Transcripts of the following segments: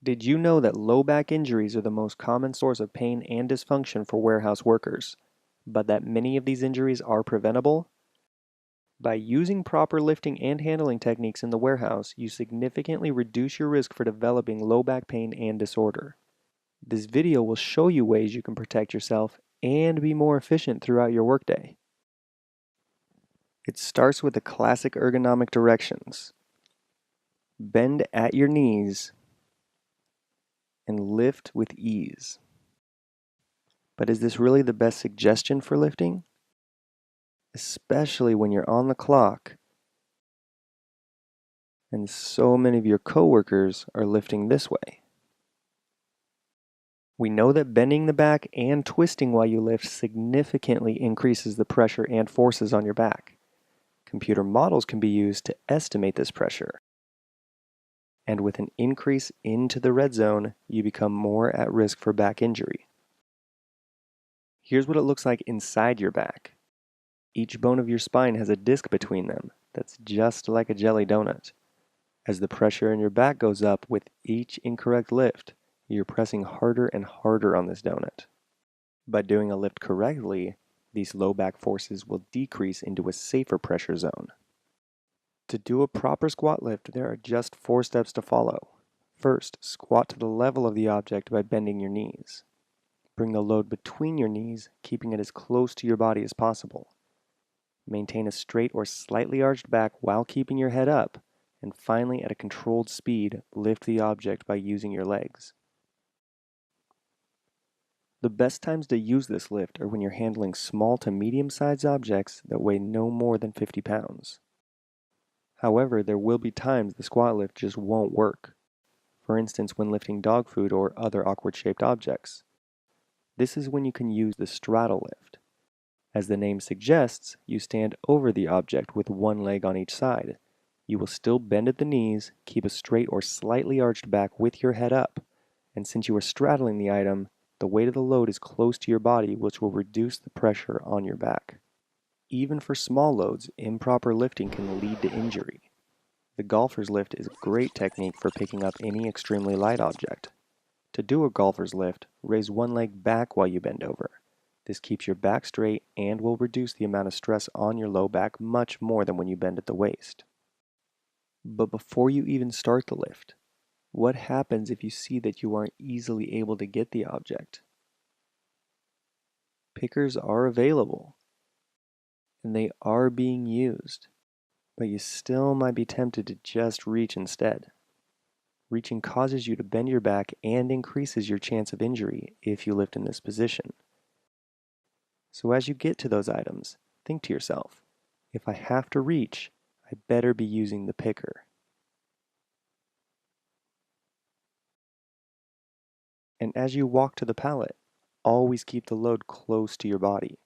Did you know that low back injuries are the most common source of pain and dysfunction for warehouse workers, but that many of these injuries are preventable? By using proper lifting and handling techniques in the warehouse, you significantly reduce your risk for developing low back pain and disorder. This video will show you ways you can protect yourself and be more efficient throughout your workday. It starts with the classic ergonomic directions. Bend at your knees and lift with ease. But is this really the best suggestion for lifting? Especially when you're on the clock and so many of your coworkers are lifting this way. We know that bending the back and twisting while you lift significantly increases the pressure and forces on your back. Computer models can be used to estimate this pressure. And with an increase into the red zone, you become more at risk for back injury. Here's what it looks like inside your back. Each bone of your spine has a disc between them that's just like a jelly donut. As the pressure in your back goes up with each incorrect lift, you're pressing harder and harder on this donut. By doing a lift correctly, these low back forces will decrease into a safer pressure zone. To do a proper squat lift, there are just 4 steps to follow. First, squat to the level of the object by bending your knees. Bring the load between your knees, keeping it as close to your body as possible. Maintain a straight or slightly arched back while keeping your head up, and finally, at a controlled speed, lift the object by using your legs. The best times to use this lift are when you're handling small to medium-sized objects that weigh no more than 50 pounds. However, there will be times the squat lift just won't work. For instance, when lifting dog food or other awkward-shaped objects. This is when you can use the straddle lift. As the name suggests, you stand over the object with one leg on each side. You will still bend at the knees, keep a straight or slightly arched back with your head up, and since you are straddling the item, the weight of the load is close to your body, which will reduce the pressure on your back. Even for small loads, improper lifting can lead to injury. The golfer's lift is a great technique for picking up any extremely light object. To do a golfer's lift, raise one leg back while you bend over. This keeps your back straight and will reduce the amount of stress on your low back much more than when you bend at the waist. But before you even start the lift, what happens if you see that you aren't easily able to get the object? Pickers are available, and they are being used, but you still might be tempted to just reach instead. Reaching causes you to bend your back and increases your chance of injury if you lift in this position. So as you get to those items, think to yourself, if I have to reach, I better be using the picker. And as you walk to the pallet, always keep the load close to your body.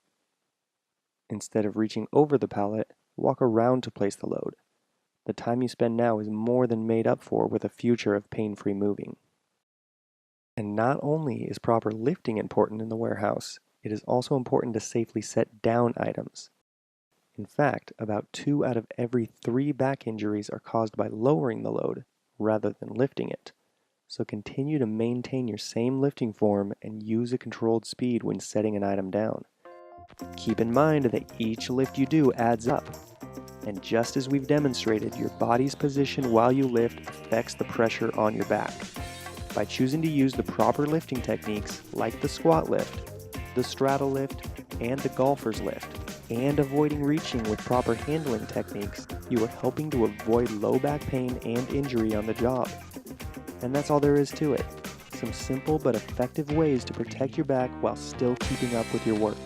Instead of reaching over the pallet, walk around to place the load. The time you spend now is more than made up for with a future of pain-free moving. And not only is proper lifting important in the warehouse, it is also important to safely set down items. In fact, about 2 out of every 3 back injuries are caused by lowering the load rather than lifting it. So continue to maintain your same lifting form and use a controlled speed when setting an item down. Keep in mind that each lift you do adds up. And just as we've demonstrated, your body's position while you lift affects the pressure on your back. By choosing to use the proper lifting techniques like the squat lift, the straddle lift, and the golfer's lift, and avoiding reaching with proper handling techniques, you are helping to avoid low back pain and injury on the job. And that's all there is to it. Some simple but effective ways to protect your back while still keeping up with your work.